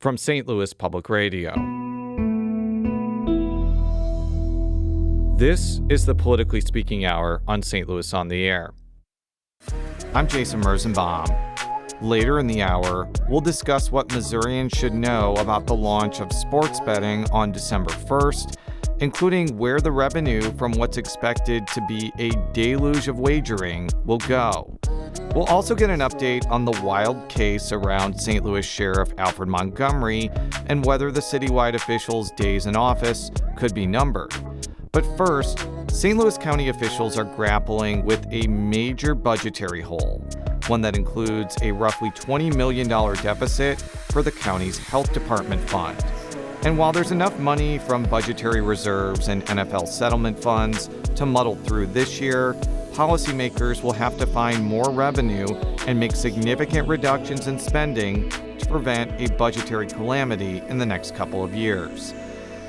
From St. Louis Public Radio. This is the Politically Speaking Hour on St. Louis on the Air. I'm Jason Rosenbaum. Later in the hour, we'll discuss what Missourians should know about the launch of sports betting on December 1st, including where the revenue from what's expected to be a deluge of wagering will go. We'll also get an update on the wild case around St. Louis Sheriff Alfred Montgomery and whether the citywide officials' days in office could be numbered. But first, St. Louis County officials are grappling with a major budgetary hole, one that includes a roughly $20 million deficit for the county's health department fund. And while there's enough money from budgetary reserves and NFL settlement funds to muddle through this year, policymakers will have to find more revenue and make significant reductions in spending to prevent a budgetary calamity in the next couple of years.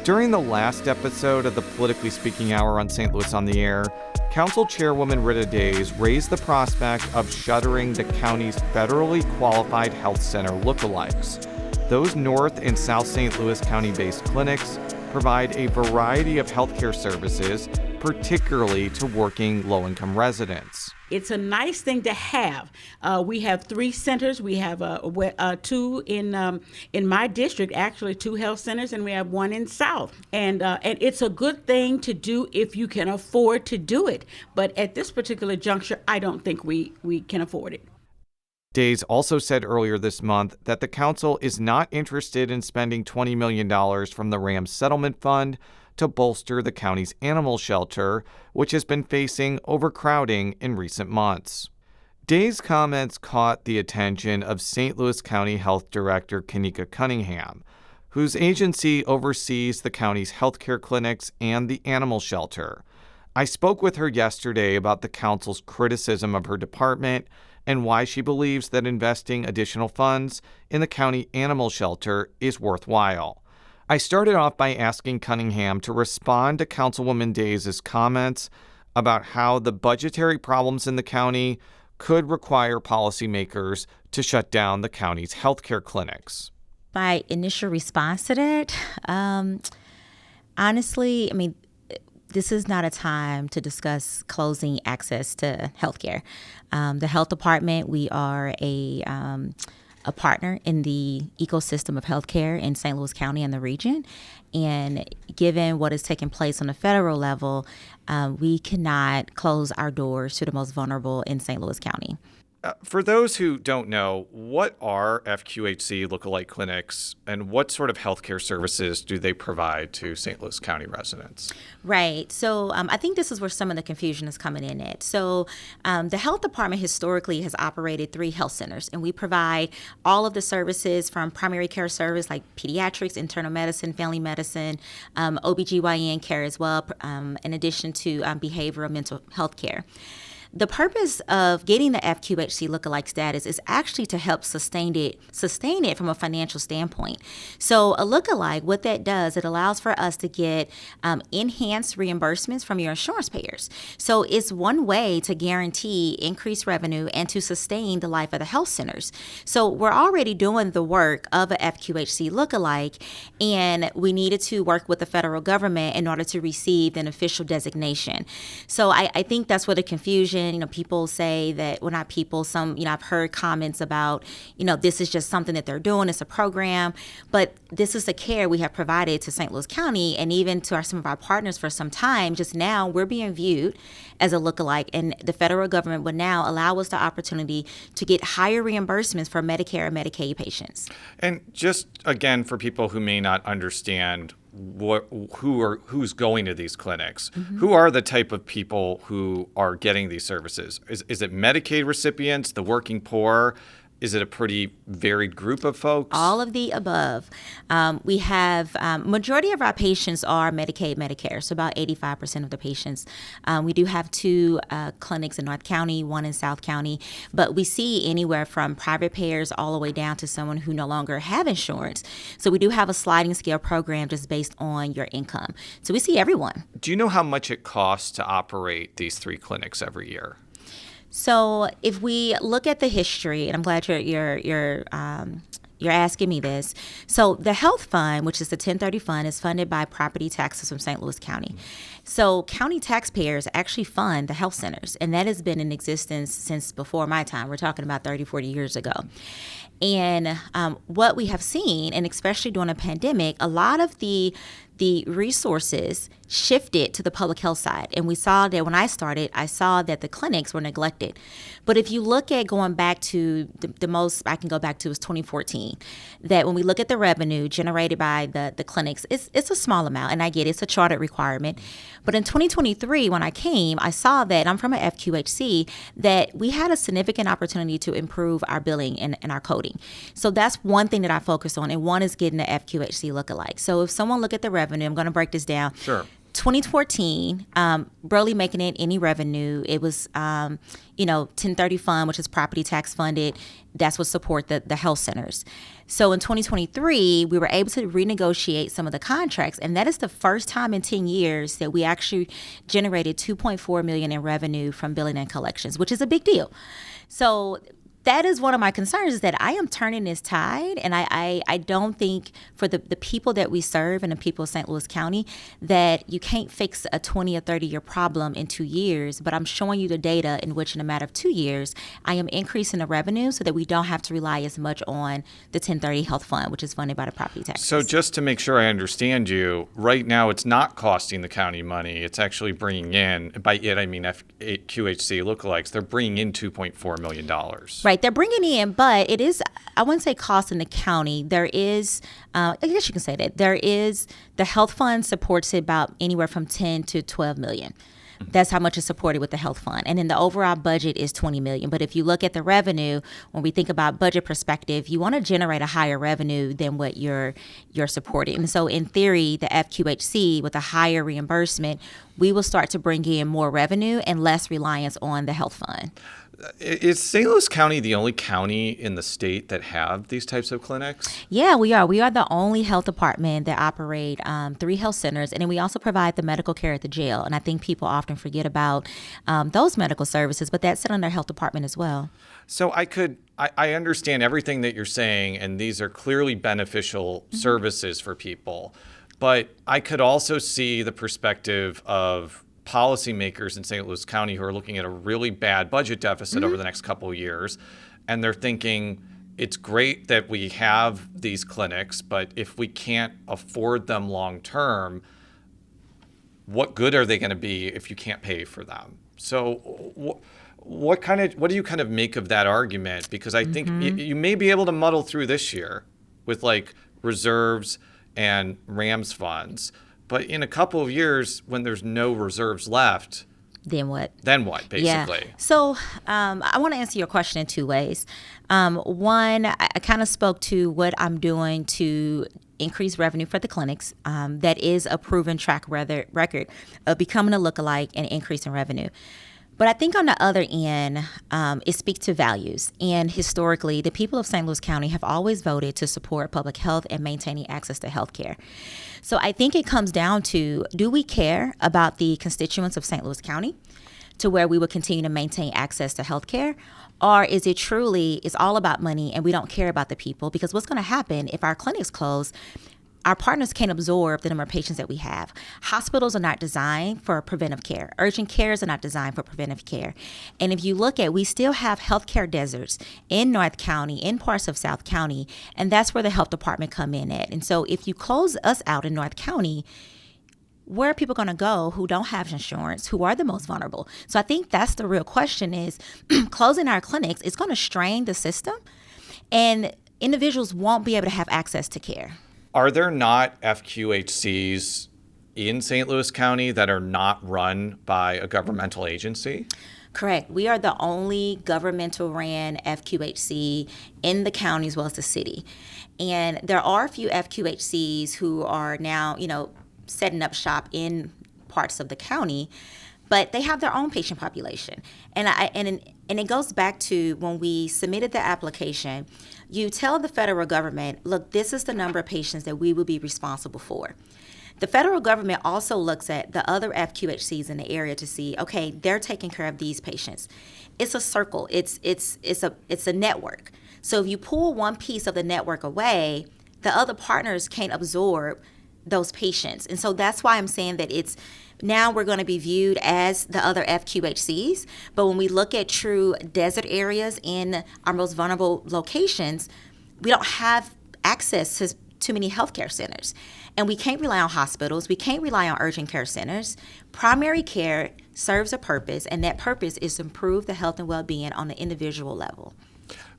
During the last episode of the Politically Speaking Hour on St. Louis on the Air, Council Chairwoman Rita Days raised the prospect of shuttering the county's federally qualified health center lookalikes. Those North and South St. Louis County-based clinics provide a variety of healthcare services, particularly to working low-income residents. It's a nice thing to have. We have 3 centers. We have 2 in my district, actually 2 health centers, and we have 1 in South. And it's a good thing to do if you can afford to do it. But at this particular juncture, I don't think we can afford it. Days also said earlier this month that the council is not interested in spending $20 million from the Rams Settlement Fund to bolster the county's animal shelter, which has been facing overcrowding in recent months. Days' comments caught the attention of St. Louis County Health Director Kanika Cunningham, whose agency oversees the county's healthcare clinics and the animal shelter. I spoke with her yesterday about the council's criticism of her department and why she believes that investing additional funds in the county animal shelter is worthwhile. I started off by asking Cunningham to respond to Councilwoman Days' comments about how the budgetary problems in the county could require policymakers to shut down the county's healthcare clinics. My initial response to that, honestly, this is not a time to discuss closing access to healthcare. The health department, we are a partner in the ecosystem of healthcare in St. Louis County and the region. And given what is taking place on the federal level, we cannot close our doors to the most vulnerable in St. Louis County. For those who don't know, what are FQHC lookalike clinics and what sort of healthcare services do they provide to St. Louis County residents? Right. So I think this is where some of the confusion is coming in at. So the health department historically has operated 3 health centers, and we provide all of the services from primary care service like pediatrics, internal medicine, family medicine, OBGYN care as well, in addition to behavioral mental health care. The purpose of getting the FQHC lookalike status is actually to help sustain it from a financial standpoint. So a lookalike, what that does, it allows for us to get enhanced reimbursements from your insurance payers. So it's one way to guarantee increased revenue and to sustain the life of the health centers. So we're already doing the work of a FQHC lookalike, and we needed to work with the federal government in order to receive an official designation. So I think that's where the confusion. People say that, well, not people, some, I've heard comments about, this is just something that they're doing. It's a program. But this is the care we have provided to St. Louis County and even to some of our partners for some time. Just now we're being viewed as a lookalike, and the federal government would now allow us the opportunity to get higher reimbursements for Medicare and Medicaid patients. And just, again, for people who may not understand who's going to these clinics, who are the type of people who are getting these services? Is it Medicaid recipients, the working poor? Is it a pretty varied group of folks? All of the above. We have majority of our patients are Medicaid, Medicare, so about 85% of the patients. We do have 2 clinics in North County, 1 in South County, but we see anywhere from private payers all the way down to someone who no longer have insurance. So we do have a sliding scale program just based on your income. So we see everyone. Do you know how much it costs to operate these 3 clinics every year? So if we look at the history, and I'm glad you're you're asking me this. So the health fund, which is the 1030 fund, is funded by property taxes from St. Louis County. So county taxpayers actually fund the health centers, and that has been in existence since before my time. We're talking about 30, 40 years ago. And what we have seen, and especially during a pandemic, a lot of the resources shifted to the public health side. And we saw that when I started, I saw that the clinics were neglected. But if you look at going back to the most I can go back to is 2014, that when we look at the revenue generated by the clinics, it's a small amount. And I get it's a chartered requirement. But in 2023, when I came, I saw that I'm from an FQHC, that we had a significant opportunity to improve our billing and our coding. So that's one thing that I focus on. And one is getting the FQHC lookalike. So if someone look at the revenue, I'm going to break this down. Sure. 2014, barely making it any revenue. It was, 1030 fund, which is property tax funded. That's what support the health centers. So in 2023, we were able to renegotiate some of the contracts, and that is the first time in 10 years that we actually generated $2.4 million in revenue from billing and collections, which is a big deal. So that is one of my concerns, is that I am turning this tide, and I don't think for the people that we serve and the people of St. Louis County that you can't fix a 20 or 30-year problem in 2 years, but I'm showing you the data in which in a matter of 2 years, I am increasing the revenue so that we don't have to rely as much on the 1030 Health Fund, which is funded by the property taxes. So just to make sure I understand you, right now it's not costing the county money. It's actually bringing in, by it I mean QHC lookalikes, they're bringing in $2.4 million. Right, they're bringing in, but it is, I wouldn't say cost in the county. There is, I guess you can say that, there is, the health fund supports it about anywhere from 10 to 12 million. That's how much is supported with the health fund. And then the overall budget is 20 million. But if you look at the revenue, when we think about budget perspective, you want to generate a higher revenue than what you're supporting. And so in theory, the FQHC with a higher reimbursement, we will start to bring in more revenue and less reliance on the health fund. Is St. Louis County the only county in the state that have these types of clinics? Yeah, we are. We are the only health department that operate 3 health centers, and then we also provide the medical care at the jail. And I think people often forget about those medical services, but that's in their health department as well. So I understand everything that you're saying, and these are clearly beneficial services for people. But I could also see the perspective of policymakers in St. Louis County who are looking at a really bad budget deficit over the next couple of years, and they're thinking it's great that we have these clinics, but if we can't afford them long term, what good are they going to be if you can't pay for them? So what do you kind of make of that argument? Because I think you may be able to muddle through this year with like reserves and RAMS funds. But in a couple of years, when there's no reserves left, then what? Basically? Yeah. So I want to answer your question in 2 ways. One, I kind of spoke to what I'm doing to increase revenue for the clinics. That is a proven track record of becoming a lookalike and increasing revenue. But I think on the other end, it speaks to values. And historically, the people of St. Louis County have always voted to support public health and maintaining access to health care. So I think it comes down to, do we care about the constituents of St. Louis County to where we will continue to maintain access to health care? Or is it truly, it's all about money and we don't care about the people? Because what's going to happen if our clinics close, our partners can't absorb the number of patients that we have. Hospitals are not designed for preventive care. Urgent cares are not designed for preventive care. And if you look at, we still have healthcare deserts in North County, in parts of South County, and that's where the health department come in at. And so if you close us out in North County, where are people going to go who don't have insurance, who are the most vulnerable? So I think that's the real question is, closing our clinics is going to strain the system, and individuals won't be able to have access to care. Are there not FQHCs in St. Louis County that are not run by a governmental agency? Correct. We are the only governmental ran FQHC in the county as well as the city. And there are a few FQHCs who are now, setting up shop in parts of the county, but they have their own patient population. And it goes back to when we submitted the application, you tell the federal government, look, this is the number of patients that we will be responsible for. The federal government also looks at the other FQHCs in the area to see, okay, they're taking care of these patients. It's a circle. It's a network. So if you pull one piece of the network away, the other partners can't absorb those patients. And so that's why I'm saying that it's now we're going to be viewed as the other FQHCs. But when we look at true desert areas in our most vulnerable locations, we don't have access to too many healthcare centers. And we can't rely on hospitals. We can't rely on urgent care centers. Primary care serves a purpose, and that purpose is to improve the health and well-being on the individual level.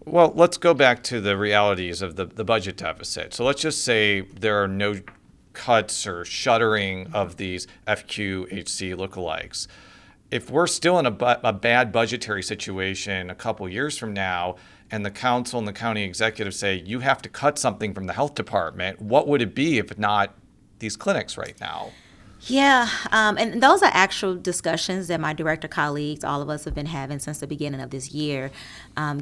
Well, let's go back to the realities of the budget deficit. So let's just say there are no cuts or shuttering of these FQHC lookalikes. If we're still in a bad budgetary situation a couple years from now, and the council and the county executive say you have to cut something from the health department, what would it be if not these clinics right now? Yeah, and those are actual discussions that my director colleagues, all of us, have been having since the beginning of this year,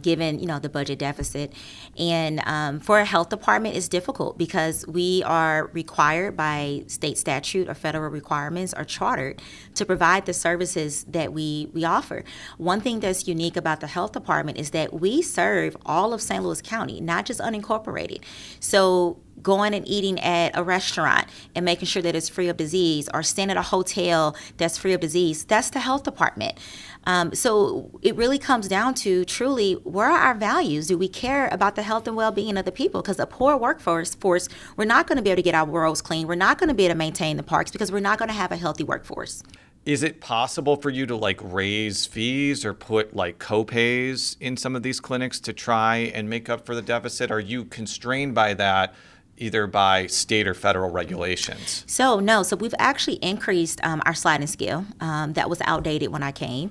given the budget deficit. And for a health department, it's difficult because we are required by state statute or federal requirements or chartered to provide the services that we offer. One thing that's unique about the health department is that we serve all of St. Louis County, not just unincorporated. So going and eating at a restaurant and making sure that it's free of disease, or staying at a hotel that's free of disease, that's the health department. So it really comes down to truly, where are our values? Do we care about the health and well-being of the people? Because a poor workforce, we're not going to be able to get our roads clean. We're not going to be able to maintain the parks because we're not going to have a healthy workforce. Is it possible for you to raise fees or put co-pays in some of these clinics to try and make up for the deficit? Are you constrained by that, either by state or federal regulations? So we've actually increased our sliding scale that was outdated when I came.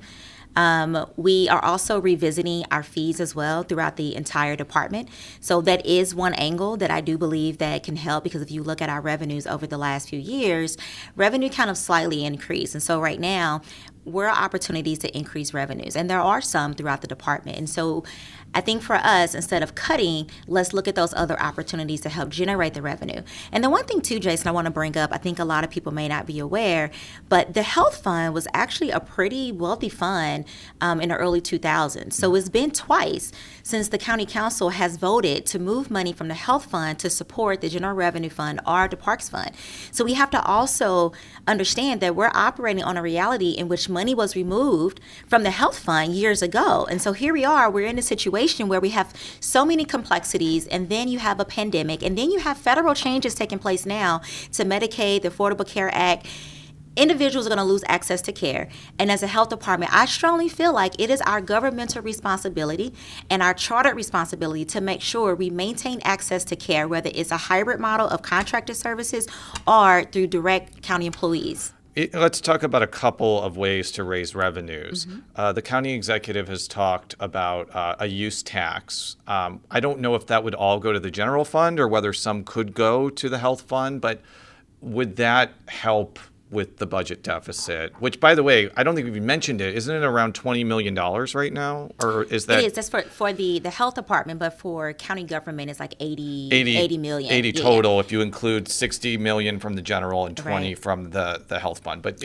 We are also revisiting our fees as well throughout the entire department. So that is one angle that I do believe that can help, because if you look at our revenues over the last few years, revenue kind of slightly increased. And so right now, where are opportunities to increase revenues? And there are some throughout the department. And so I think for us, instead of cutting, let's look at those other opportunities to help generate the revenue. And the one thing too, Jason, I want to bring up, I think a lot of people may not be aware, but the health fund was actually a pretty wealthy fund in the early 2000s. So it's been twice since the county council has voted to move money from the health fund to support the general revenue fund or the parks fund. So we have to also understand that we're operating on a reality in which money was removed from the health fund years ago. And so here we are, we're in a situation where we have so many complexities, and then you have a pandemic, and then you have federal changes taking place now to Medicaid, the Affordable Care Act. Individuals are going to lose access to care. And as a health department, I strongly feel like it is our governmental responsibility and our chartered responsibility to make sure we maintain access to care, whether it's a hybrid model of contracted services or through direct county employees. Let's talk about a couple of ways to raise revenues. Mm-hmm. The county executive has talked about a use tax. I don't know if that would all go to the general fund or whether some could go to the health fund, but would that help with the budget deficit, which, by the way, I don't think we've mentioned it. Isn't it around $20 million right now? Or is that? It is. That's for the health department, but for county government, it's like 80 million. 80 total, if you include 60 million from the general and 20 right. from the health fund. But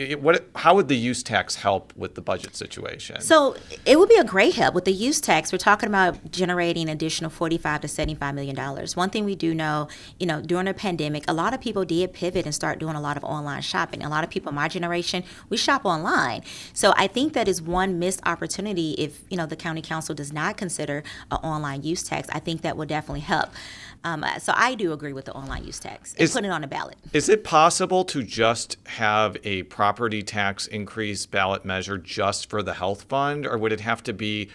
how would the use tax help with the budget situation? So it would be a great help with the use tax. We're talking about generating additional $45 to $75 million. One thing we do know, during the pandemic, a lot of people did pivot and start doing a lot of online shopping. A lot of people in my generation, we shop online. So I think that is one missed opportunity if, the county council does not consider an online use tax. I think that would definitely help. So I do agree with the online use tax and put it on the ballot. Is it possible to just have a property tax increase ballot measure just for the health fund, or would it have to be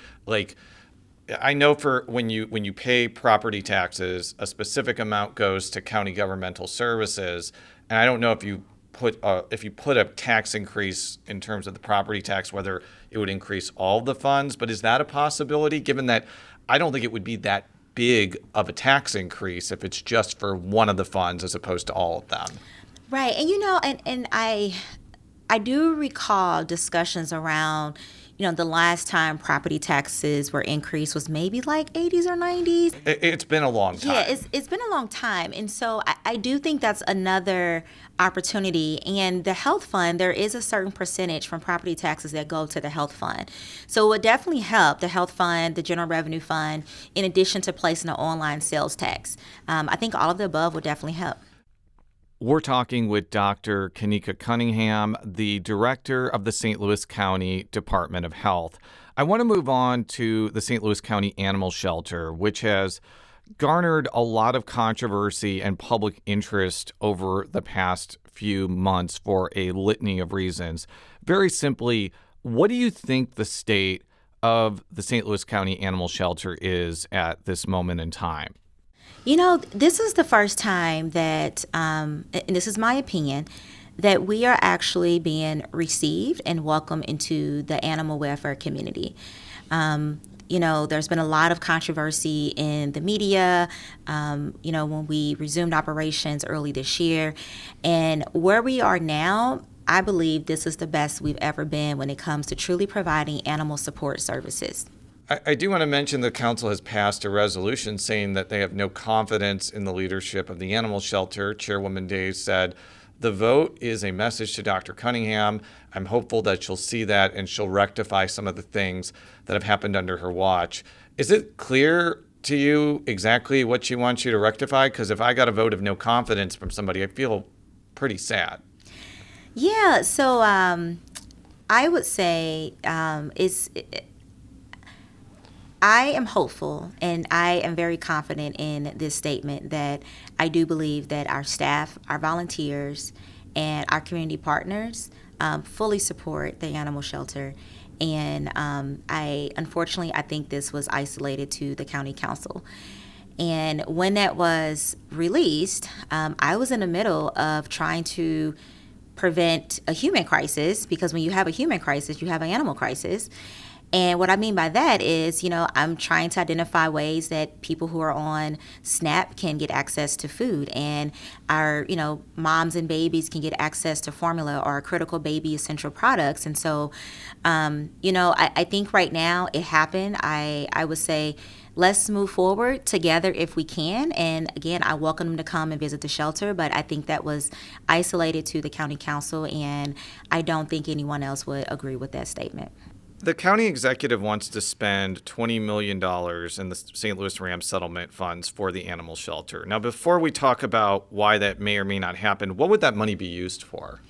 I know for when you pay property taxes, a specific amount goes to county governmental services, and I don't know if you put a tax increase in terms of the property tax, whether it would increase all the funds. But is that a possibility, given that I don't think it would be that big of a tax increase if it's just for one of the funds as opposed to all of them? Right. And, and I do recall discussions around, the last time property taxes were increased was maybe like 80s or 90s. It's been a long time. Yeah, it's been a long time. And so I do think that's another opportunity. And the health fund, there is a certain percentage from property taxes that go to the health fund. So it would definitely help the health fund, the general revenue fund, in addition to placing an online sales tax. I think all of the above would definitely help. We're talking with Dr. Kanika Cunningham, the director of the St. Louis County Department of Health. I want to move on to the St. Louis County Animal Shelter, which has garnered a lot of controversy and public interest over the past few months for a litany of reasons. Very simply, what do you think the state of the St. Louis County Animal Shelter is at this moment in time? This is the first time that, and this is my opinion, that we are actually being received and welcomed into the animal welfare community. There's been a lot of controversy in the media, when we resumed operations early this year. And where we are now, I believe this is the best we've ever been when it comes to truly providing animal support services. I do want to mention the council has passed a resolution saying that they have no confidence in the leadership of the animal shelter. Chairwoman Days said, the vote is a message to Dr. Cunningham. I'm hopeful that she'll see that and she'll rectify some of the things that have happened under her watch. Is it clear to you exactly what she wants you to rectify? Because if I got a vote of no confidence from somebody, I feel pretty sad. Yeah, so I would say I am hopeful and I am very confident in this statement that I do believe that our staff, our volunteers, and our community partners fully support the animal shelter. And unfortunately, I think this was isolated to the county council. And when that was released, I was in the middle of trying to prevent a human crisis, because when you have a human crisis, you have an animal crisis. And what I mean by that is, I'm trying to identify ways that people who are on SNAP can get access to food, and our, moms and babies can get access to formula or critical baby essential products. And so, I think right now it happened. I would say, let's move forward together if we can. And again, I welcome them to come and visit the shelter, but I think that was isolated to the county council, and I don't think anyone else would agree with that statement. The county executive wants to spend $20 million in the St. Louis Rams settlement funds for the animal shelter. Now, before we talk about why that may or may not happen, what would that money be used for?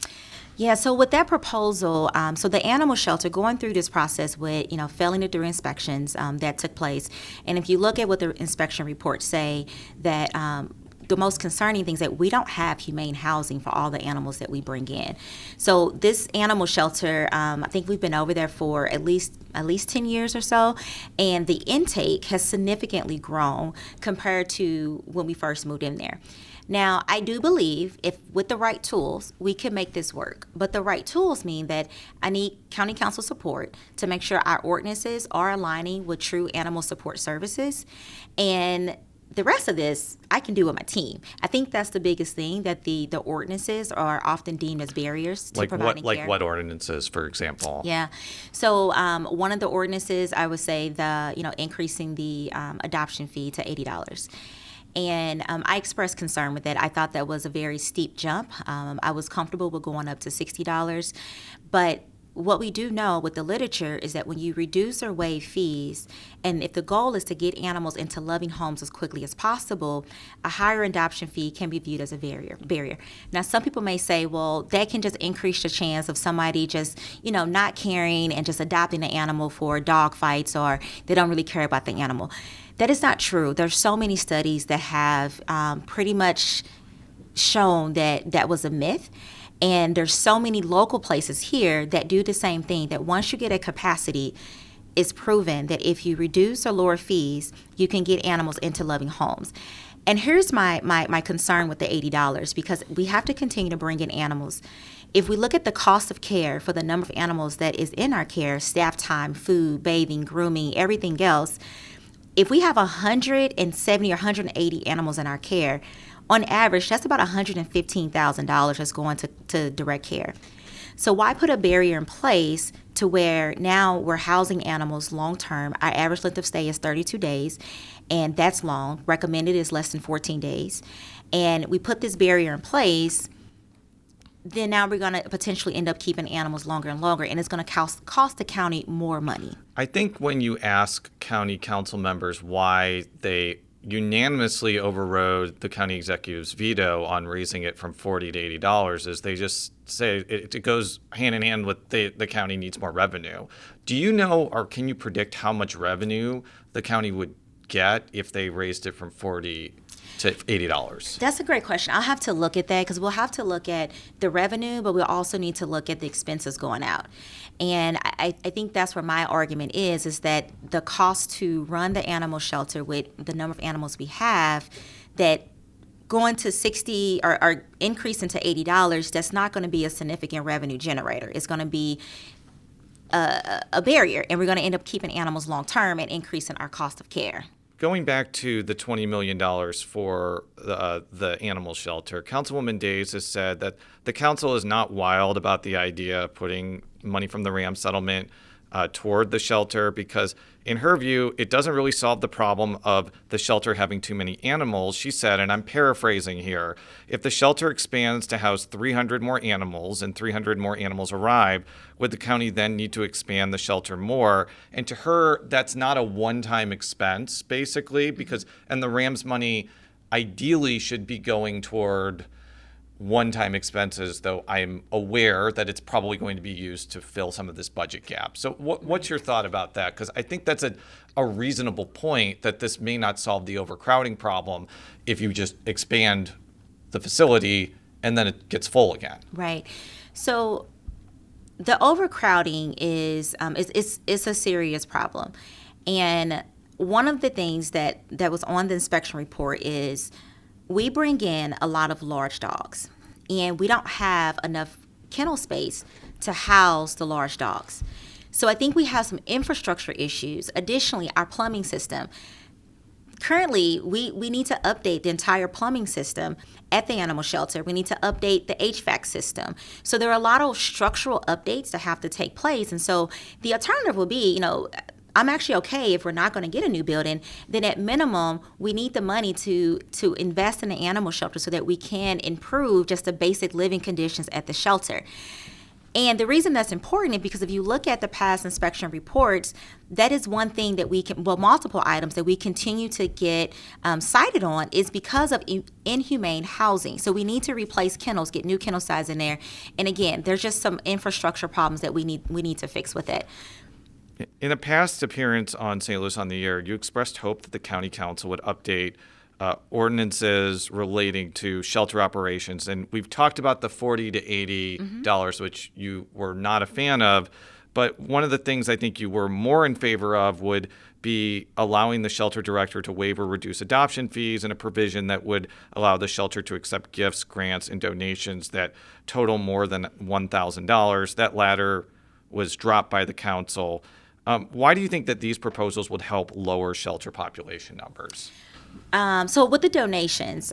Yeah, so with that proposal, so the animal shelter going through this process with, failing to do inspections that took place. And if you look at what the inspection reports say, that the most concerning things that we don't have humane housing for all the animals that we bring in. So this animal shelter, I think we've been over there for at least 10 years or so, and the intake has significantly grown compared to when we first moved in there. Now, I do believe if with the right tools, we can make this work. But the right tools mean that I need county council support to make sure our ordinances are aligning with true animal support services. And the rest of this, I can do with my team. I think that's the biggest thing, that the ordinances are often deemed as barriers to providing care. Like what ordinances, for example? Yeah. So one of the ordinances, I would say increasing the adoption fee to $80. And I expressed concern with that. I thought that was a very steep jump. I was comfortable with going up to $60. But what we do know with the literature is that when you reduce or waive fees, and if the goal is to get animals into loving homes as quickly as possible, a higher adoption fee can be viewed as a barrier. Now, some people may say, well, that can just increase the chance of somebody just, not caring and just adopting the animal for dog fights, or they don't really care about the animal. That is not true. There's so many studies that have pretty much shown that that was a myth. And there's so many local places here that do the same thing, that once you get a capacity, it's proven that if you reduce or lower fees, you can get animals into loving homes. And here's my concern with the $80, because we have to continue to bring in animals. If we look at the cost of care for the number of animals that is in our care, staff time, food, bathing, grooming, everything else, if we have 170 or 180 animals in our care, on average, that's about $115,000 that's going to direct care. So why put a barrier in place to where now we're housing animals long term? Our average length of stay is 32 days, and that's long. Recommended is less than 14 days. And we put this barrier in place, then now we're going to potentially end up keeping animals longer and longer, and it's going to cost the county more money. I think when you ask county council members why they unanimously overrode the county executive's veto on raising it from $40 to $80 is they just say it goes hand in hand with the county needs more revenue. Do you know, or can you predict how much revenue the county would get if they raised it from $40 to $80? That's a great question. I'll have to look at that because we'll have to look at the revenue, but we'll also need to look at the expenses going out. And I think that's where my argument is that the cost to run the animal shelter with the number of animals we have, that going to 60 or increasing to $80, that's not going to be a significant revenue generator. It's going to be a barrier, and we're going to end up keeping animals long term and increasing our cost of care. Going back to the $20 million for the animal shelter, Councilwoman Days has said that the council is not wild about the idea of putting money from the RAM settlement toward the shelter because, in her view, it doesn't really solve the problem of the shelter having too many animals. She said, and I'm paraphrasing here, if the shelter expands to house 300 more animals and 300 more animals arrive, would the county then need to expand the shelter more? And to her, that's not a one-time expense, basically, because, and the RAM's money ideally should be going toward one-time expenses, though I'm aware that it's probably going to be used to fill some of this budget gap. So what's your thought about that? Because I think that's a reasonable point that this may not solve the overcrowding problem if you just expand the facility and then it gets full again. Right. So the overcrowding is a serious problem. And one of the things that was on the inspection report is we bring in a lot of large dogs, and we don't have enough kennel space to house the large dogs. So I think we have some infrastructure issues. Additionally, our plumbing system. Currently, we need to update the entire plumbing system at the animal shelter. We need to update the HVAC system. So there are a lot of structural updates that have to take place. And so the alternative will be, I'm actually okay if we're not going to get a new building, then at minimum, we need the money to invest in the animal shelter so that we can improve just the basic living conditions at the shelter. And the reason that's important is because if you look at the past inspection reports, that is one thing that multiple items that we continue to get cited on is because of inhumane housing. So we need to replace kennels, get new kennel size in there. And again, there's just some infrastructure problems that we need to fix with it. In a past appearance on St. Louis on the Air, you expressed hope that the county council would update ordinances relating to shelter operations. And we've talked about the $40 to $80, which you were not a fan of. But one of the things I think you were more in favor of would be allowing the shelter director to waive or reduce adoption fees, and a provision that would allow the shelter to accept gifts, grants, and donations that total more than $1,000. That latter was dropped by the council. Why do you think that these proposals would help lower shelter population numbers? So with the donations,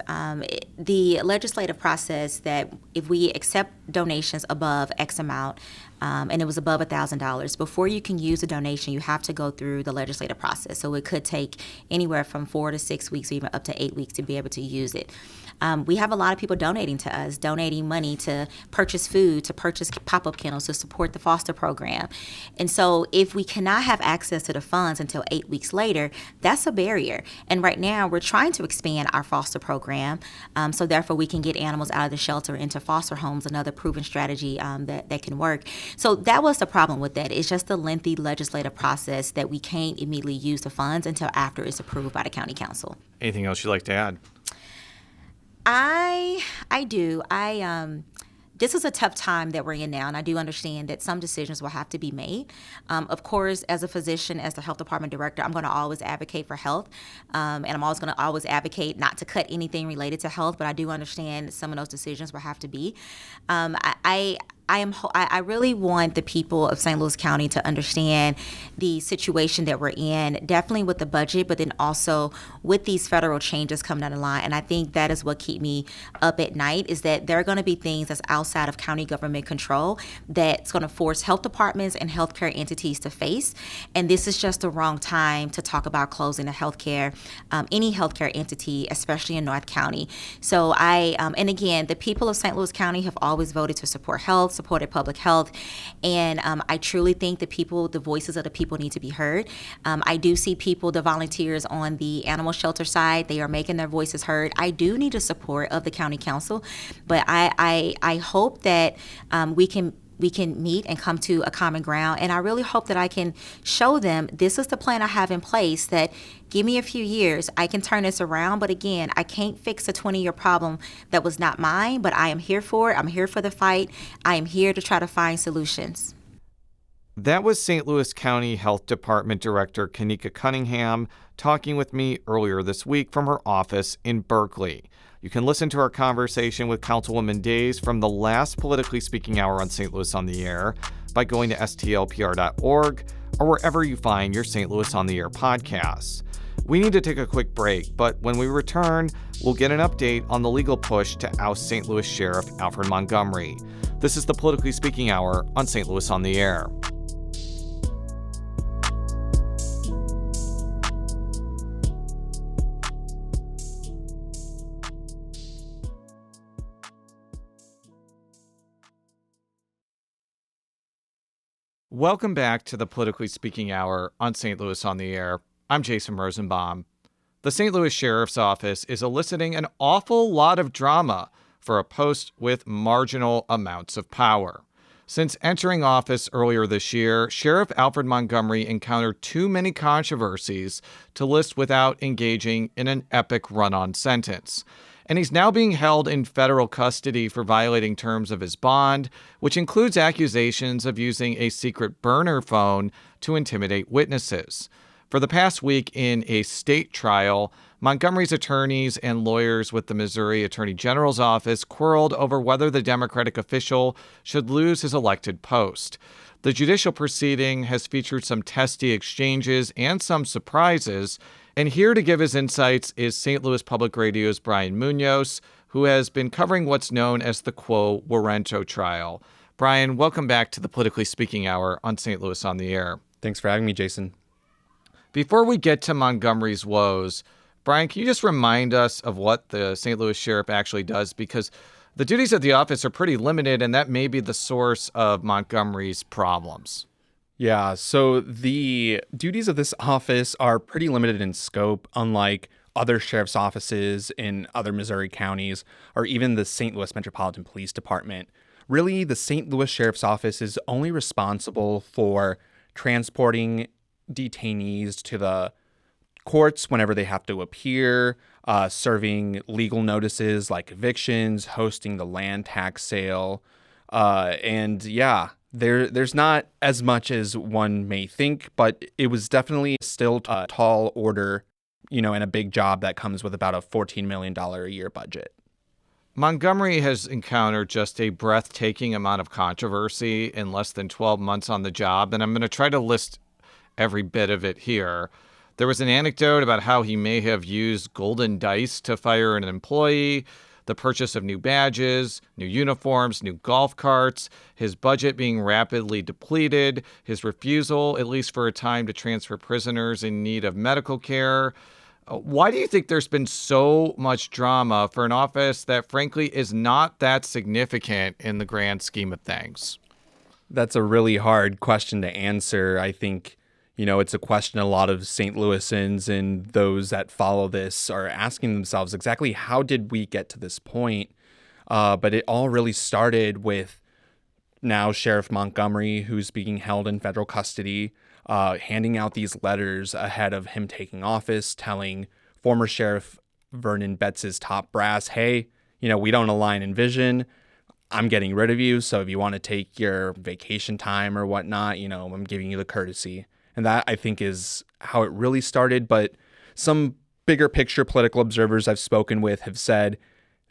the legislative process that if we accept donations above X amount, and it was above $1,000, before you can use a donation, you have to go through the legislative process. So it could take anywhere from 4 to 6 weeks, or even up to 8 weeks to be able to use it. We have a lot of people donating to us, donating money to purchase food, to purchase pop-up kennels, to support the foster program. And so if we cannot have access to the funds until 8 weeks later, that's a barrier. And right now we're trying to expand our foster program, so therefore we can get animals out of the shelter into foster homes, another proven strategy that can work. So that was the problem with that. It's just the lengthy legislative process that we can't immediately use the funds until after it's approved by the county council. Anything else you'd like to add? I do. This is a tough time that we're in now, and I do understand that some decisions will have to be made. Of course, as a physician, as the health department director, I'm going to always advocate for health, and I'm always going to advocate not to cut anything related to health, but I do understand some of those decisions will have to be. I really want the people of St. Louis County to understand the situation that we're in, definitely with the budget, but then also with these federal changes coming down the line. And I think that is what keep me up at night, is that there are going to be things that's outside of county government control that's going to force health departments and healthcare entities to face. And this is just the wrong time to talk about closing any healthcare entity, especially in North County. So and again, the people of St. Louis County have always voted to support health, supported public health, and I truly think the voices of the people need to be heard. I do see the volunteers on the animal shelter side, they are making their voices heard. I do need the support of the county council, but I hope that we can meet and come to a common ground. And I really hope that I can show them this is the plan I have in place, that give me a few years, I can turn this around. But again, I can't fix a 20-year problem that was not mine, but I am here for it. I'm here for the fight. I am here to try to find solutions. That was St. Louis County Health Department Director Kanika Cunningham talking with me earlier this week from her office in Berkeley. You can listen to our conversation with Councilwoman Days from the last Politically Speaking Hour on St. Louis on the Air by going to STLPR.org or wherever you find your St. Louis on the Air podcasts. We need to take a quick break, but when we return, we'll get an update on the legal push to oust St. Louis Sheriff Alfred Montgomery. This is the Politically Speaking Hour on St. Louis on the Air. Welcome back to the Politically Speaking Hour on St. Louis on the Air. I'm Jason Rosenbaum. The St. Louis Sheriff's Office is eliciting an awful lot of drama for a post with marginal amounts of power. Since entering office earlier this year, Sheriff Alfred Montgomery encountered too many controversies to list without engaging in an epic run-on sentence. And he's now being held in federal custody for violating terms of his bond, which includes accusations of using a secret burner phone to intimidate witnesses. For the past week in a state trial, Montgomery's attorneys and lawyers with the Missouri Attorney General's office quarreled over whether the Democratic official should lose his elected post. The judicial proceeding has featured some testy exchanges and some surprises. And here to give his insights is St. Louis Public Radio's Brian Munoz, who has been covering what's known as the Quo Warranto trial. Brian, welcome back to the Politically Speaking Hour on St. Louis on the Air. Thanks for having me, Jason. Before we get to Montgomery's woes, Brian, can you just remind us of what the St. Louis Sheriff actually does? Because the duties of the office are pretty limited, and that may be the source of Montgomery's problems. Yeah, so the duties of this office are pretty limited in scope, unlike other sheriff's offices in other Missouri counties, or even the St. Louis Metropolitan Police Department. Really, the St. Louis Sheriff's Office is only responsible for transporting detainees to the courts whenever they have to appear, serving legal notices like evictions, hosting the land tax sale, There's not as much as one may think, but it was definitely still a tall order, and a big job that comes with about a $14 million a year budget. Montgomery has encountered just a breathtaking amount of controversy in less than 12 months on the job, and I'm going to try to list every bit of it here. There was an anecdote about how he may have used golden dice to fire an employee, the purchase of new badges, new uniforms, new golf carts, his budget being rapidly depleted, his refusal, at least for a time, to transfer prisoners in need of medical care. Why do you think there's been so much drama for an office that, frankly, is not that significant in the grand scheme of things? That's a really hard question to answer. I think, it's a question a lot of St. Louisans and those that follow this are asking themselves exactly how did we get to this point? But it all really started with now Sheriff Montgomery, who's being held in federal custody, handing out these letters ahead of him taking office, telling former Sheriff Vernon Betts' top brass, hey, we don't align in vision. I'm getting rid of you. So if you want to take your vacation time or whatnot, I'm giving you the courtesy. And that, I think, is how it really started. But some bigger picture political observers I've spoken with have said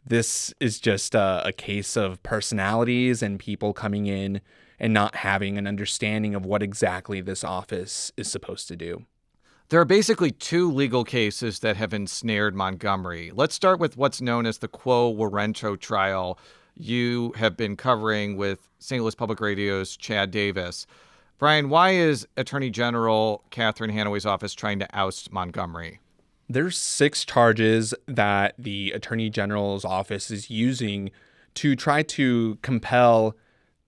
this is just a case of personalities and people coming in and not having an understanding of what exactly this office is supposed to do. There are basically two legal cases that have ensnared Montgomery. Let's start with what's known as the Quo Warranto trial you have been covering with St. Louis Public Radio's Chad Davis. Brian, why is Attorney General Catherine Hanaway's office trying to oust Montgomery? There's 6 charges that the Attorney General's office is using to try to compel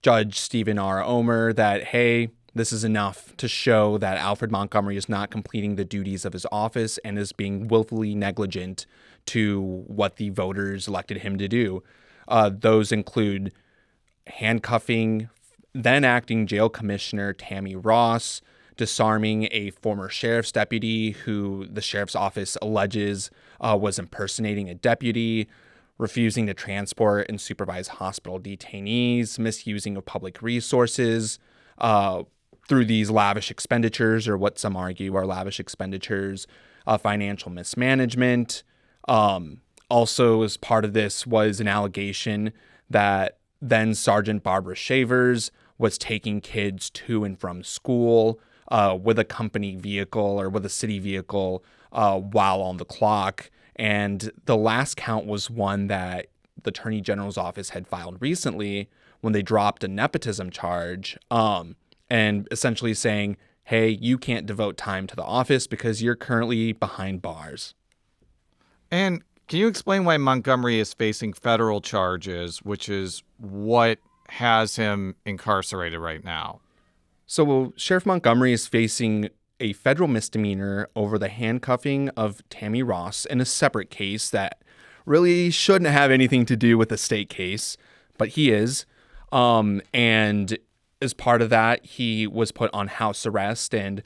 Judge Stephen R. Omer that, hey, this is enough to show that Alfred Montgomery is not completing the duties of his office and is being willfully negligent to what the voters elected him to do. Those include handcuffing then acting jail commissioner Tammy Ross, disarming a former sheriff's deputy who the sheriff's office alleges was impersonating a deputy, refusing to transport and supervise hospital detainees, misusing of public resources through these lavish expenditures, or what some argue are lavish expenditures, financial mismanagement. Also, as part of this was an allegation that then Sergeant Barbara Shavers was taking kids to and from school with a company vehicle or with a city vehicle while on the clock. And the last count was one that the Attorney General's office had filed recently when they dropped a nepotism charge and essentially saying, hey, you can't devote time to the office because you're currently behind bars. And can you explain why Montgomery is facing federal charges, which is what has him incarcerated right now? So Sheriff Montgomery is facing a federal misdemeanor over the handcuffing of Tammy Ross in a separate case that really shouldn't have anything to do with the state case, but he is. And as part of that, he was put on house arrest and,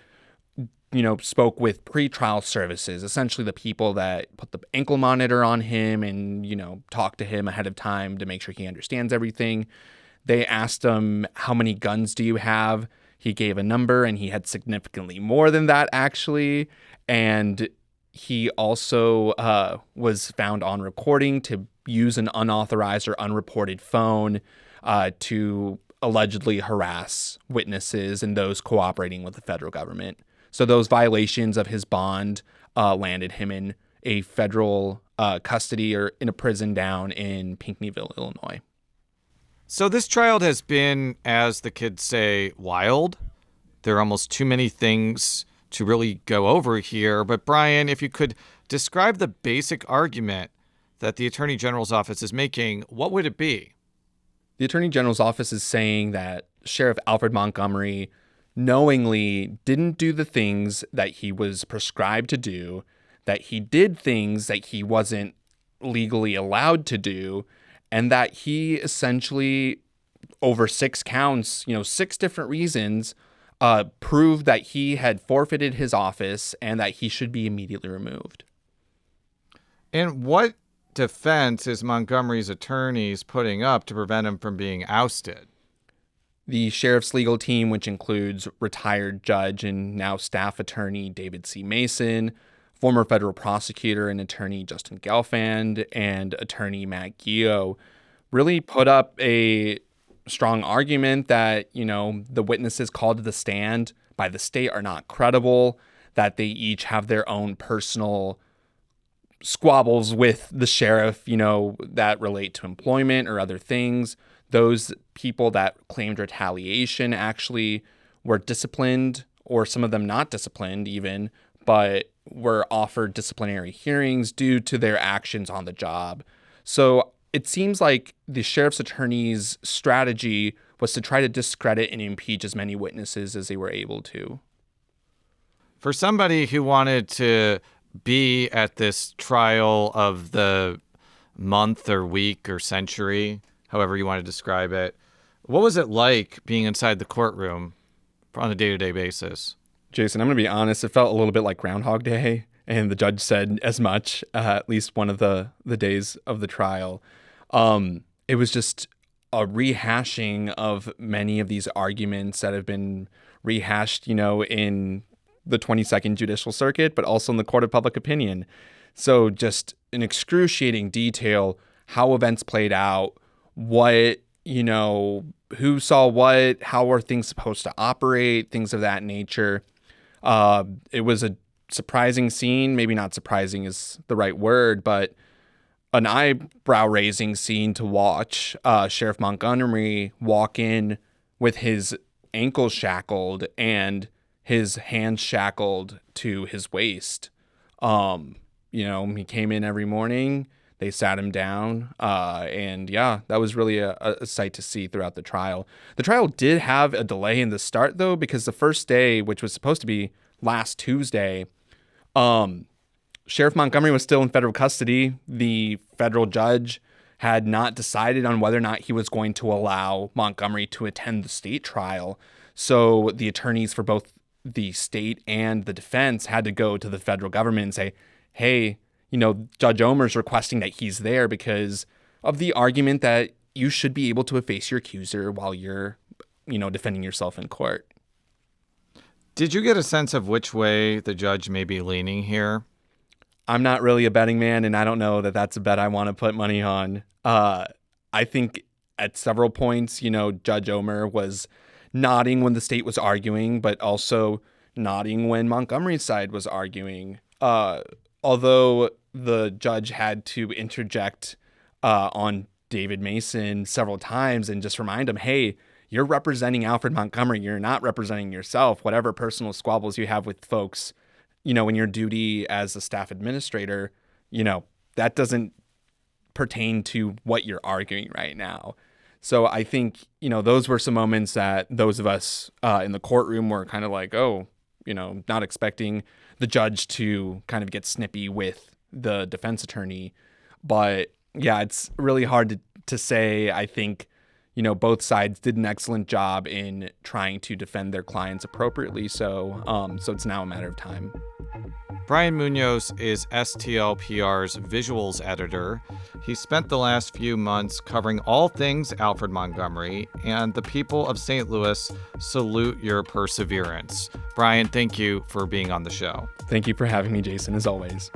spoke with pretrial services, essentially the people that put the ankle monitor on him and, talk to him ahead of time to make sure he understands everything. They asked him, how many guns do you have? He gave a number, and he had significantly more than that, actually. And he also was found on recording to use an unauthorized or unreported phone to allegedly harass witnesses and those cooperating with the federal government. So those violations of his bond landed him in a federal custody or in a prison down in Pinckneyville, Illinois. So this trial has been, as the kids say, wild. There are almost too many things to really go over here. But Brian, if you could describe the basic argument that the Attorney General's office is making, what would it be? The Attorney General's office is saying that Sheriff Alfred Montgomery knowingly didn't do the things that he was prescribed to do, that he did things that he wasn't legally allowed to do, and that he essentially, over 6 counts, 6 different reasons, proved that he had forfeited his office and that he should be immediately removed. And what defense is Montgomery's attorneys putting up to prevent him from being ousted? The sheriff's legal team, which includes retired judge and now staff attorney David C. Mason, former federal prosecutor and attorney Justin Gelfand, and attorney Matt Gio, really put up a strong argument that, the witnesses called to the stand by the state are not credible, that they each have their own personal squabbles with the sheriff, that relate to employment or other things. Those people that claimed retaliation actually were disciplined, or some of them not disciplined even, but were offered disciplinary hearings due to their actions on the job. So it seems like the sheriff's attorney's strategy was to try to discredit and impeach as many witnesses as they were able to. For somebody who wanted to be at this trial of the month or week or century, however you want to describe it, what was it like being inside the courtroom on a day-to-day basis? Jason, I'm going to be honest, it felt a little bit like Groundhog Day, and the judge said as much, at least one of the days of the trial. It was just a rehashing of many of these arguments that have been rehashed, in the 22nd Judicial Circuit, but also in the Court of Public Opinion. So just in excruciating detail, how events played out, what, who saw what, how are things supposed to operate, things of that nature. It was a surprising scene. Maybe not surprising is the right word, but an eyebrow-raising scene to watch. Sheriff Montgomery walk in with his ankles shackled and his hands shackled to his waist. He came in every morning. They sat him down. And yeah, that was really a sight to see throughout the trial. The trial did have a delay in the start, though, because the first day, which was supposed to be last Tuesday, Sheriff Montgomery was still in federal custody. The federal judge had not decided on whether or not he was going to allow Montgomery to attend the state trial. So the attorneys for both the state and the defense had to go to the federal government and say, hey, Judge Omer's requesting that he's there because of the argument that you should be able to efface your accuser while you're, defending yourself in court. Did you get a sense of which way the judge may be leaning here? I'm not really a betting man, and I don't know that that's a bet I want to put money on. I think at several points, Judge Omer was nodding when the state was arguing, but also nodding when Montgomery's side was arguing. Although the judge had to interject on David Mason several times and just remind him, hey, you're representing Alfred Montgomery. You're not representing yourself. Whatever personal squabbles you have with folks, in your duty as a staff administrator, that doesn't pertain to what you're arguing right now. So I think, those were some moments that those of us in the courtroom were kind of like, not expecting the judge to kind of get snippy with the defense attorney. But yeah, it's really hard to say. I think, both sides did an excellent job in trying to defend their clients appropriately. So it's now a matter of time. Brian Munoz is STLPR's visuals editor. He spent the last few months covering all things Alfred Montgomery, and the people of St. Louis salute your perseverance. Brian, thank you for being on the show. Thank you for having me, Jason, as always.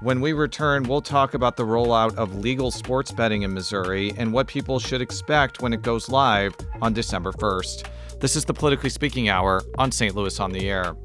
When we return, we'll talk about the rollout of legal sports betting in Missouri and what people should expect when it goes live on December 1st. This is the Politically Speaking Hour on St. Louis on the Air.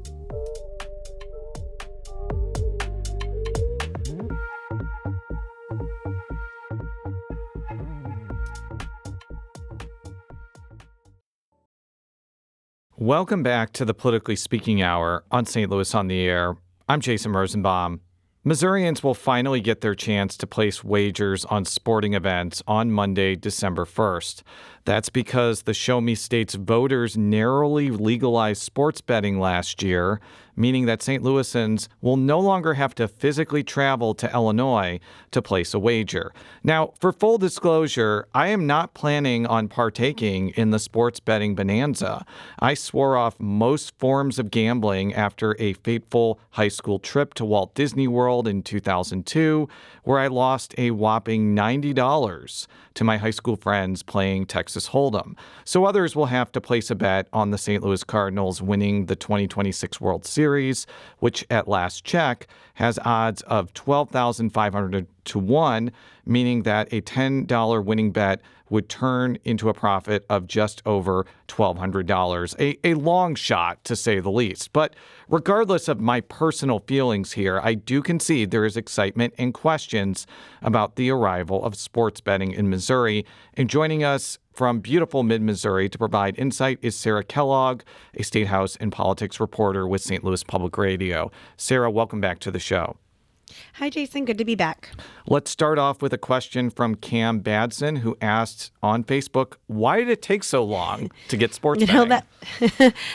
Welcome back to the Politically Speaking Hour on St. Louis on the Air. I'm Jason Rosenbaum. Missourians will finally get their chance to place wagers on sporting events on Monday, December 1st. That's because the Show Me State's voters narrowly legalized sports betting last year, meaning that St. Louisans will no longer have to physically travel to Illinois to place a wager. Now, for full disclosure, I am not planning on partaking in the sports betting bonanza. I swore off most forms of gambling after a fateful high school trip to Walt Disney World in 2002, where I lost a whopping $90 to my high school friends playing Texas Hold'em. So others will have to place a bet on the St. Louis Cardinals winning the 2026 World Series, which at last check has odds of 12,500 to 1, meaning that a $10 winning bet would turn into a profit of just over $1,200. A long shot, to say the least. But regardless of my personal feelings here, I do concede there is excitement and questions about the arrival of sports betting in Missouri. And joining us from beautiful mid-Missouri to provide insight is Sarah Kellogg, a State House and politics reporter with St. Louis Public Radio. Sarah, welcome back to the show. Hi, Jason. Good to be back. Let's start off with a question from Cam Badson, who asked on Facebook, why did it take so long to get sports betting?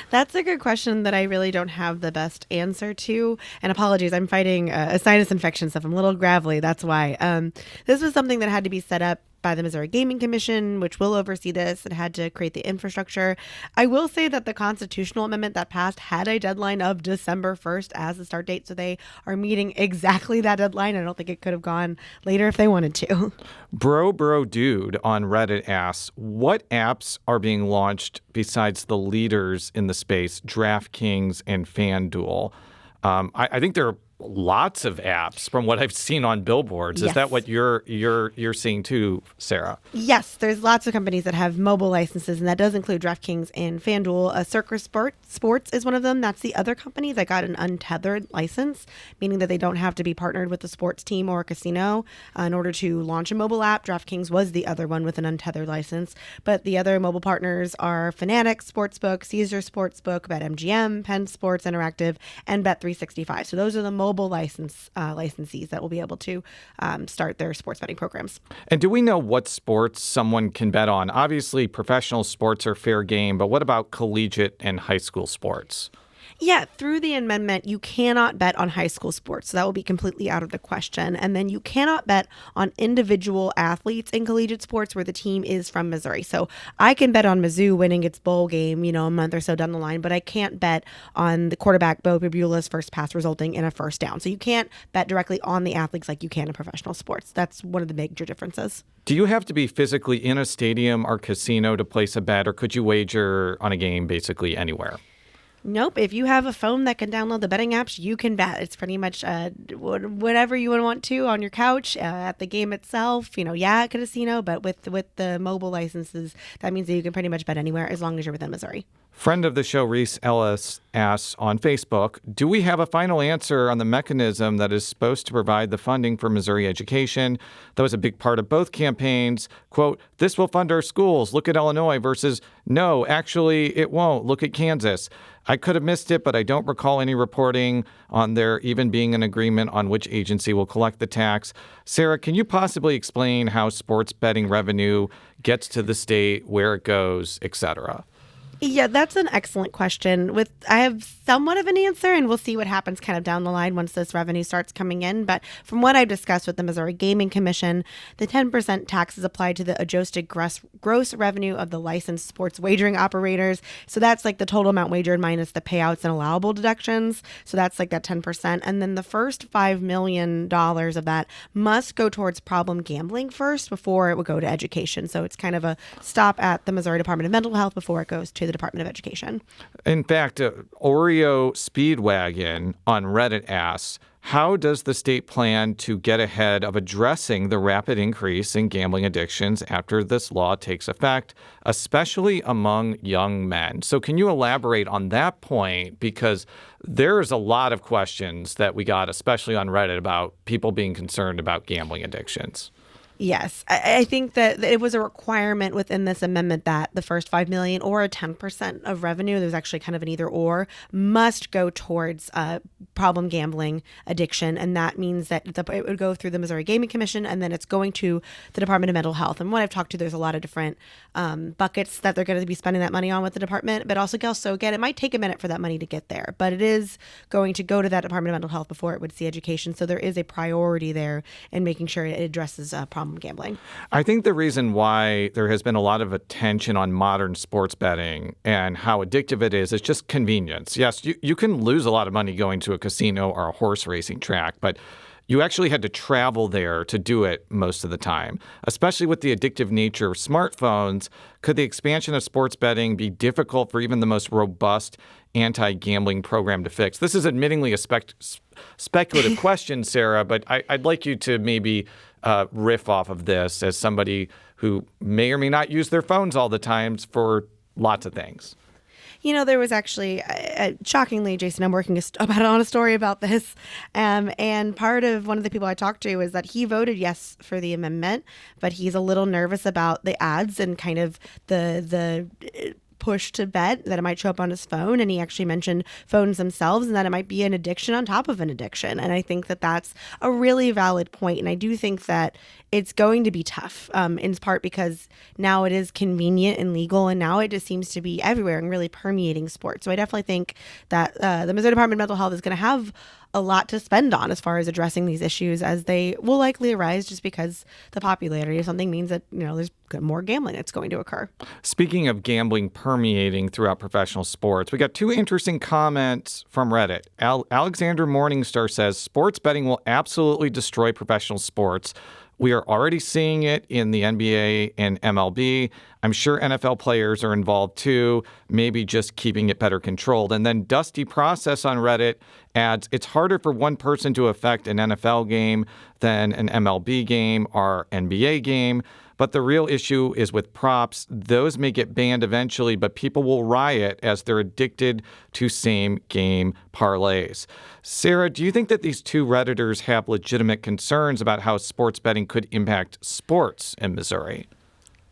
That's a good question that I really don't have the best answer to. And apologies, I'm fighting a sinus infection stuff. I'm a little gravelly. That's why. This was something that had to be set up by the Missouri Gaming Commission, which will oversee this. It had to create the infrastructure. I will say that the constitutional amendment that passed had a deadline of December 1st as the start date. So they are meeting exactly that deadline. I don't think it could have gone later if they wanted to. Bro Dude on Reddit asks, what apps are being launched besides the leaders in the space, DraftKings and FanDuel? I think there are lots of apps from what I've seen on billboards. Is Yes. that what you're seeing too, Sarah? Yes, there's lots of companies that have mobile licenses, and that does include DraftKings and FanDuel. Circus Sports is one of them. That's the other company that got an untethered license, meaning that they don't have to be partnered with a sports team or a casino in order to launch a mobile app. DraftKings was the other one with an untethered license, but the other mobile partners are Fanatics Sportsbook, Caesar Sportsbook, BetMGM, Penn Sports Interactive, and Bet365. So those are the mobile licensees that will be able to start their sports betting programs. And do we know what sports someone can bet on? Obviously, professional sports are fair game, but what about collegiate and high school sports? Yeah, through the amendment, you cannot bet on high school sports. So that will be completely out of the question. And then you cannot bet on individual athletes in collegiate sports where the team is from Missouri. So I can bet on Mizzou winning its bowl game, a month or so down the line, but I can't bet on the quarterback Bo Babula's first pass resulting in a first down. So you can't bet directly on the athletes like you can in professional sports. That's one of the major differences. Do you have to be physically in a stadium or casino to place a bet, or could you wager on a game basically anywhere? Nope. If you have a phone that can download the betting apps, you can bet. It's pretty much whatever you would want to on your couch, at the game itself, at a casino, but with the mobile licenses, that means that you can pretty much bet anywhere as long as you're within Missouri. Friend of the show, Reese Ellis, asks on Facebook, do we have a final answer on the mechanism that is supposed to provide the funding for Missouri education? That was a big part of both campaigns. Quote, this will fund our schools. Look at Illinois versus no, actually, it won't. Look at Kansas. I could have missed it, but I don't recall any reporting on there even being an agreement on which agency will collect the tax. Sarah, can you possibly explain how sports betting revenue gets to the state, where it goes, et cetera? Yeah, that's an excellent question. I have somewhat of an answer, and we'll see what happens kind of down the line once this revenue starts coming in. But from what I've discussed with the Missouri Gaming Commission, the 10% tax is applied to the adjusted gross revenue of the licensed sports wagering operators. So that's like the total amount wagered minus the payouts and allowable deductions. So that's like that 10%. And then the first $5 million of that must go towards problem gambling first before it would go to education. So it's kind of a stop at the Missouri Department of Mental Health before it goes to the Department of Education. In fact, Oreo Speedwagon on Reddit asks, how does the state plan to get ahead of addressing the rapid increase in gambling addictions after this law takes effect, especially among young men? So can you elaborate on that point? Because there's a lot of questions that we got, especially on Reddit, about people being concerned about gambling addictions. Yes, I think that it was a requirement within this amendment that the first $5 million or a 10% of revenue, there's actually kind of an either or, must go towards problem gambling addiction. And that means that it would go through the Missouri Gaming Commission, and then it's going to the Department of Mental Health. And what I've talked to, there's a lot of different buckets that they're going to be spending that money on with the department. But also, again, it might take a minute for that money to get there, but it is going to go to that Department of Mental Health before it would see education. So there is a priority there in making sure it addresses problem gambling. I think the reason why there has been a lot of attention on modern sports betting and how addictive it is just convenience. Yes, you can lose a lot of money going to a casino or a horse racing track, but you actually had to travel there to do it most of the time. Especially with the addictive nature of smartphones, could the expansion of sports betting be difficult for even the most robust anti-gambling program to fix? This is admittingly a speculative question, Sarah, but I'd like you to maybe riff off of this as somebody who may or may not use their phones all the time for lots of things. There was actually, shockingly, Jason, I'm working on a story about this. And part of one of the people I talked to is that he voted yes for the amendment, but he's a little nervous about the ads and kind of the push to bet that it might show up on his phone. And he actually mentioned phones themselves and that it might be an addiction on top of an addiction. And I think that that's a really valid point. And I do think that it's going to be tough, in part because now it is convenient and legal, and now it just seems to be everywhere and really permeating sports. So I definitely think that the Missouri Department of Mental Health is going to have a lot to spend on as far as addressing these issues, as they will likely arise just because the popularity of something means that, there's more gambling that's going to occur. Speaking of gambling permeating throughout professional sports, we got two interesting comments from Reddit. Alexander Morningstar says, sports betting will absolutely destroy professional sports. We are already seeing it in the NBA and MLB. I'm sure NFL players are involved too, maybe just keeping it better controlled. And then Dusty Process on Reddit adds, it's harder for one person to affect an NFL game than an MLB game or NBA game. But the real issue is with props. Those may get banned eventually, but people will riot as they're addicted to same game parlays. Sarah, do you think that these two Redditors have legitimate concerns about how sports betting could impact sports in Missouri?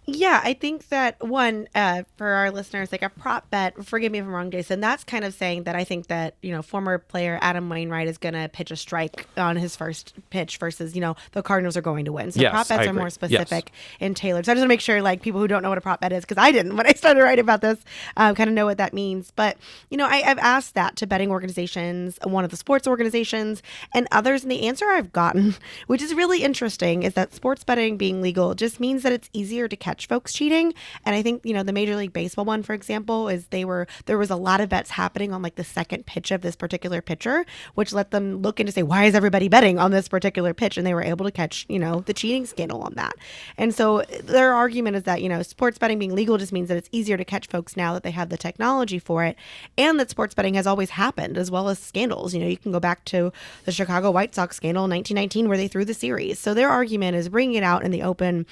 Yeah, I think that one, for our listeners, like a prop bet, forgive me if I'm wrong, Jason, that's kind of saying that I think that, former player Adam Wainwright is going to pitch a strike on his first pitch versus, the Cardinals are going to win. So yes, prop bets are more specific yes. and tailored. So I just want to make sure, like, people who don't know what a prop bet is, because I didn't when I started writing about this, kind of know what that means. But, I've asked that to betting organizations, one of the sports organizations, and others, and the answer I've gotten, which is really interesting, is that sports betting being legal just means that it's easier to catch folks cheating. And I think, the Major League Baseball one, for example, is there was a lot of bets happening on like the second pitch of this particular pitcher, which let them look into say, why is everybody betting on this particular pitch? And they were able to catch, the cheating scandal on that. And so their argument is that, sports betting being legal just means that it's easier to catch folks now that they have the technology for it, and that sports betting has always happened, as well as scandals. You can go back to the Chicago White Sox scandal in 1919 where they threw the series. So their argument is bringing it out in the open,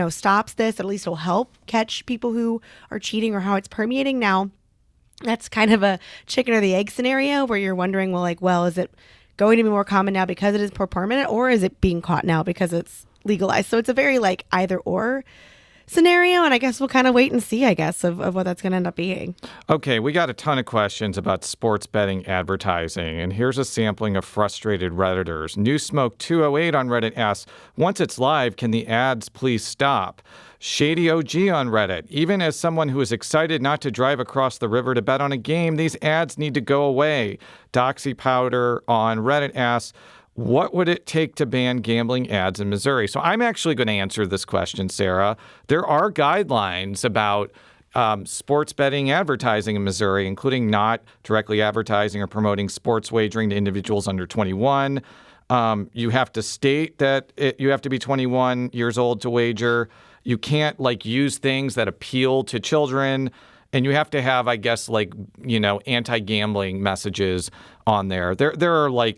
stops this, at least will help catch people who are cheating or how it's permeating now. That's kind of a chicken or the egg scenario where you're wondering, well, is it going to be more common now because it is more permanent, or is it being caught now because it's legalized? So it's a very like either or scenario, and I guess we'll kind of wait and see, of what that's going to end up being. Okay, we got a ton of questions about sports betting advertising, and here's a sampling of frustrated Redditors. NewSmoke208 on Reddit asks, once it's live, can the ads please stop? Shady OG on Reddit, even as someone who is excited not to drive across the river to bet on a game, these ads need to go away. Doxy Powder on Reddit asks, what would it take to ban gambling ads in Missouri? So I'm actually going to answer this question, Sarah. There are guidelines about sports betting advertising in Missouri, including not directly advertising or promoting sports wagering to individuals under 21. You have to state that you have to be 21 years old to wager. You can't use things that appeal to children. And you have to have, I guess, anti-gambling messages on there. There are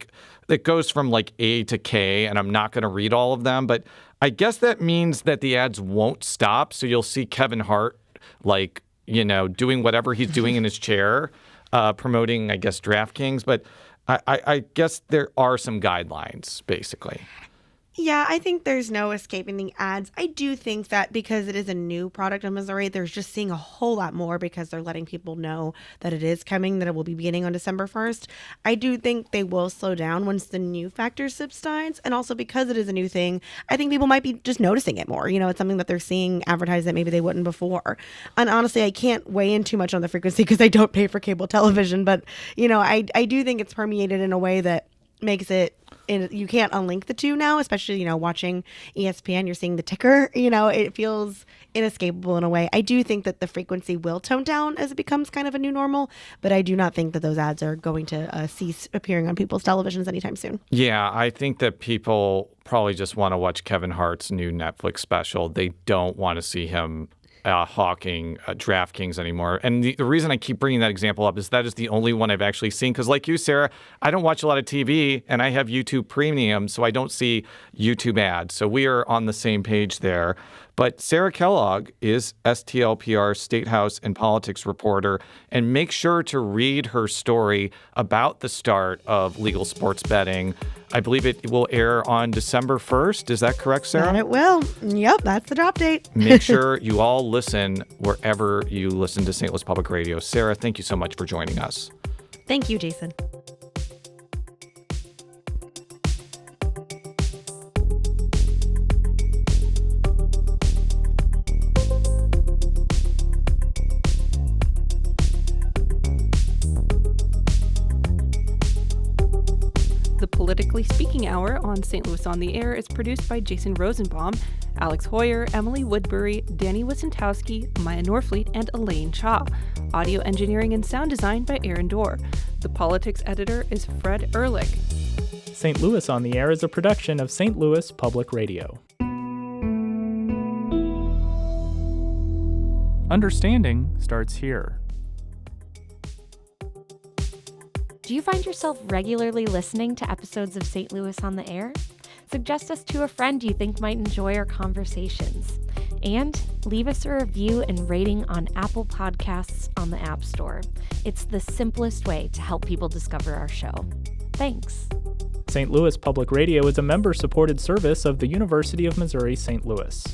it goes from A to K, and I'm not going to read all of them, but I guess that means that the ads won't stop. So you'll see Kevin Hart, doing whatever he's doing in his chair, promoting, I guess, DraftKings. But I guess there are some guidelines, basically. Yeah, I think there's no escaping the ads. I do think that because it is a new product in Missouri, there's just seeing a whole lot more because they're letting people know that it is coming, that it will be beginning on December 1st. I do think they will slow down once the new factor subsides. And also because it is a new thing, I think people might be just noticing it more. It's something that they're seeing advertised that maybe they wouldn't before. And honestly, I can't weigh in too much on the frequency because I don't pay for cable television. But, I do think it's permeated in a way that makes it, you can't unlink the two now, especially, watching ESPN, you're seeing the ticker, it feels inescapable in a way. I do think that the frequency will tone down as it becomes kind of a new normal, but I do not think that those ads are going to cease appearing on people's televisions anytime soon. Yeah, I think that people probably just want to watch Kevin Hart's new Netflix special. They don't want to see him hawking DraftKings anymore. And the reason I keep bringing that example up is that is the only one I've actually seen. Because like you, Sarah, I don't watch a lot of TV, and I have YouTube Premium, so I don't see YouTube ads. So we are on the same page there. But Sarah Kellogg is STLPR State House and Politics reporter, and make sure to read her story about the start of legal sports betting. I believe it will air on December 1st. Is that correct, Sarah? And it will. Yep, that's the drop date. Make sure you all listen wherever you listen to St. Louis Public Radio. Sarah, thank you so much for joining us. Thank you, Jason. The Politically Speaking Hour on St. Louis on the Air is produced by Jason Rosenbaum, Alex Hoyer, Emily Woodbury, Danny Wissentowski, Maya Norfleet, and Elaine Cha. Audio engineering and sound design by Aaron Dorr. The politics editor is Fred Ehrlich. St. Louis on the Air is a production of St. Louis Public Radio. Understanding starts here. Do you find yourself regularly listening to episodes of St. Louis on the Air? Suggest us to a friend you think might enjoy our conversations. And leave us a review and rating on Apple Podcasts on the App Store. It's the simplest way to help people discover our show. Thanks. St. Louis Public Radio is a member-supported service of the University of Missouri St. Louis.